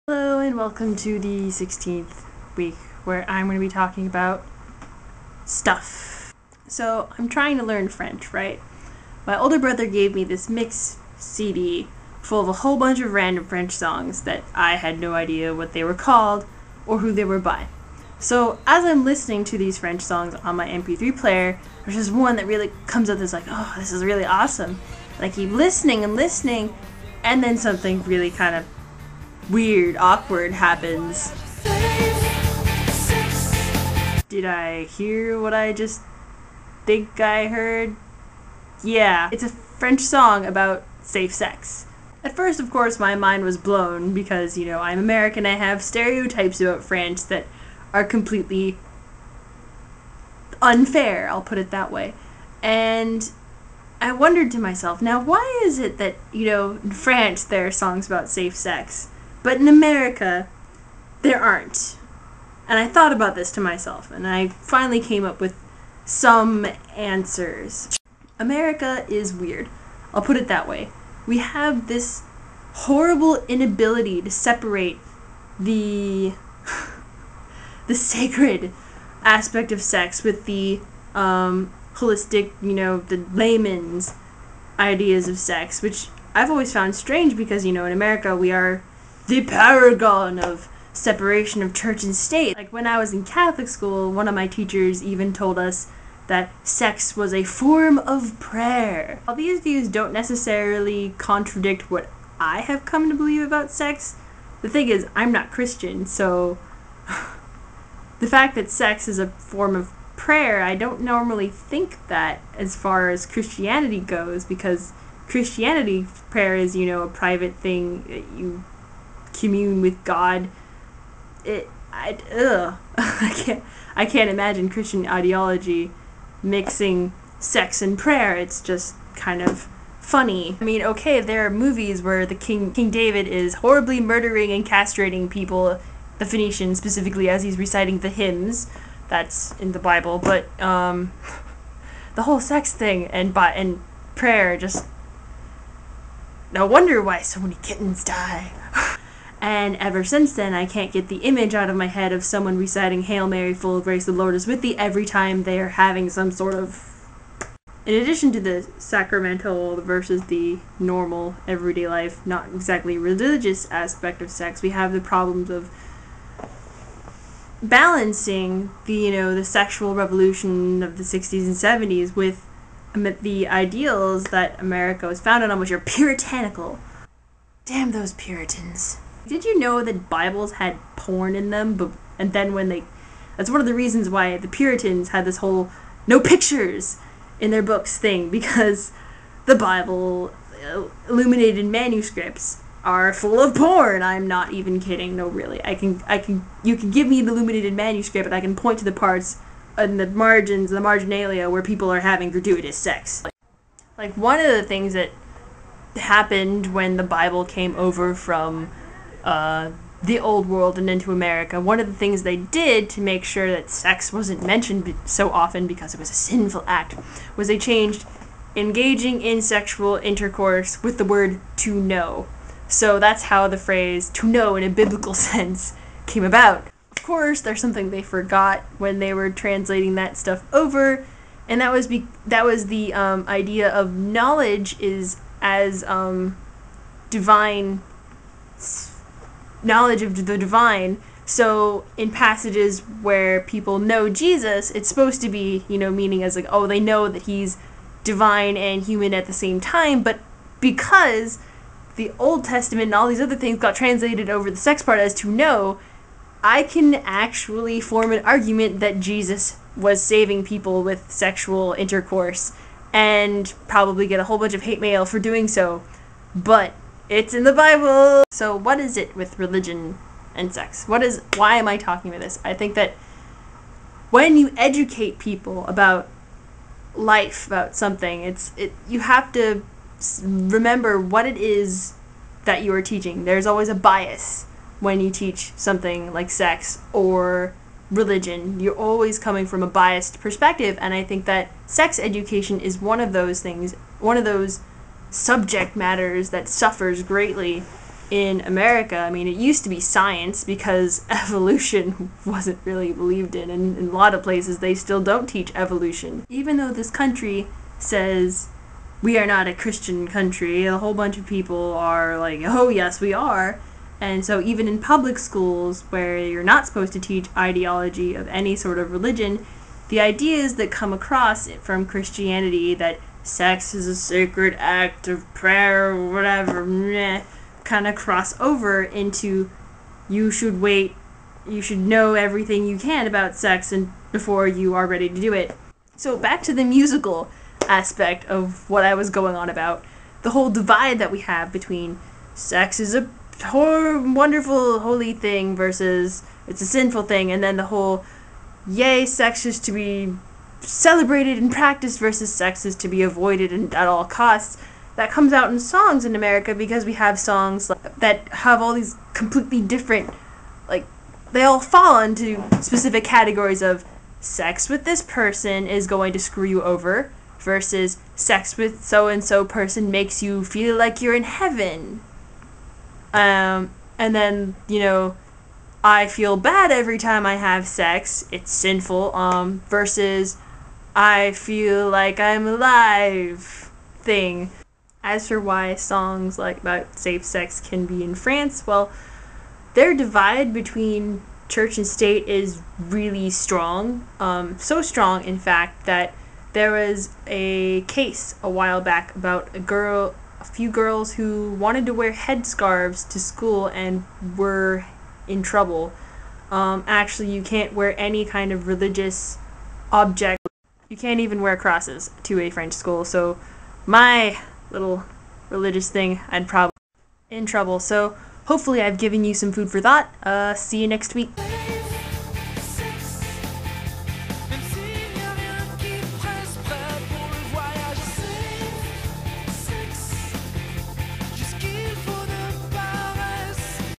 Hello and welcome to the 16th week where I'm going to be talking about stuff. So I'm trying to learn French, right? My older brother gave me this mix CD full of a whole bunch of random French songs that I had no idea what they were called or who they were by. So as I'm listening to these French songs on my MP3 player, there's just one that really comes up that's like, oh, this is really awesome. And I keep listening and listening, and then something really kind of weird, awkward happens. Did I hear what I just think I heard? Yeah, it's a French song about safe sex. At first, of course, my mind was blown because, I'm American. I have stereotypes about France that are completely unfair, I'll put it that way. And I wondered to myself, now why is it that, in France there are songs about safe sex, but in America, there aren't? And I thought about this to myself, and I finally came up with some answers. America is weird. I'll put it that way. We have this horrible inability to separate the sacred aspect of sex with the holistic, the layman's ideas of sex, which I've always found strange because, in America we are the paragon of separation of church and state. Like when I was in Catholic school, one of my teachers even told us that sex was a form of prayer. While these views don't necessarily contradict what I have come to believe about sex, the thing is, I'm not Christian, so the fact that sex is a form of prayer, I don't normally think that as far as Christianity goes, because Christianity, prayer is, a private thing that you commune with God. I can't imagine Christian ideology mixing sex and prayer. It's just kind of funny. I mean, okay, there are movies where the King David is horribly murdering and castrating people, the Phoenicians specifically, as he's reciting the hymns. That's in the Bible, but the whole sex thing and prayer, just no wonder why so many kittens die. And ever since then, I can't get the image out of my head of someone reciting Hail Mary, full of grace, the Lord is with thee, every time they are having some sort of... In addition to the sacramental versus the normal, everyday life, not exactly religious aspect of sex, we have the problems of balancing the sexual revolution of the 60s and 70s with the ideals that America was founded on, which are puritanical. Damn those Puritans. Did you know that Bibles had porn in them? And then that's one of the reasons why the Puritans had this whole no pictures in their books thing, because the Bible, illuminated manuscripts, are full of porn. I'm not even kidding. No, really. You can give me the illuminated manuscript and I can point to the parts in the margins, the marginalia, where people are having gratuitous sex. Like one of the things that happened when the Bible came over from the old world and into America, one of the things they did to make sure that sex wasn't mentioned so often because it was a sinful act was they changed engaging in sexual intercourse with the word to know. So that's how the phrase to know in a biblical sense came about. Of course, there's something they forgot when they were translating that stuff over, and that was the idea of knowledge is as divine, knowledge of the divine. So in passages where people know Jesus, it's supposed to be, meaning as like, oh, they know that he's divine and human at the same time, but because the Old Testament and all these other things got translated over the sex part as to know, I can actually form an argument that Jesus was saving people with sexual intercourse and probably get a whole bunch of hate mail for doing so. But it's in the Bible. So what is it with religion and sex? Why am I talking about this? I think that when you educate people about life, about something, you have to remember what it is that you are teaching. There's always a bias when you teach something like sex or religion. You're always coming from a biased perspective, and I think that sex education is one of those things, one of those subject matters that suffers greatly in America, I mean, it used to be science because evolution wasn't really believed in, and in a lot of places they still don't teach evolution. Even though this country says we are not a Christian country, a whole bunch of people are like, oh yes, we are. And so even in public schools where you're not supposed to teach ideology of any sort of religion, the ideas that come across from Christianity that sex is a sacred act of prayer or whatever, kind of cross over into you should wait, you should know everything you can about sex and before you are ready to do it. So back to the musical aspect of what I was going on about. The whole divide that we have between sex is a wonderful, holy thing versus it's a sinful thing, and then the whole yay, sex is to be celebrated and practiced versus sex is to be avoided and at all costs. That comes out in songs in America because we have songs that have all these completely different, like, they all fall into specific categories of sex with this person is going to screw you over versus sex with so-and-so person makes you feel like you're in heaven. And then, you know, I feel bad every time I have sex, it's sinful, versus I feel like I'm alive thing. As for why songs like about safe sex can be in France, well, their divide between church and state is really strong. So strong, in fact, that there was a case a while back about a few girls who wanted to wear headscarves to school and were in trouble. Actually, you can't wear any kind of religious object. You can't even wear crosses to a French school. So my little religious thing, I'd probably in trouble. So hopefully I've given you some food for thought. See you next week.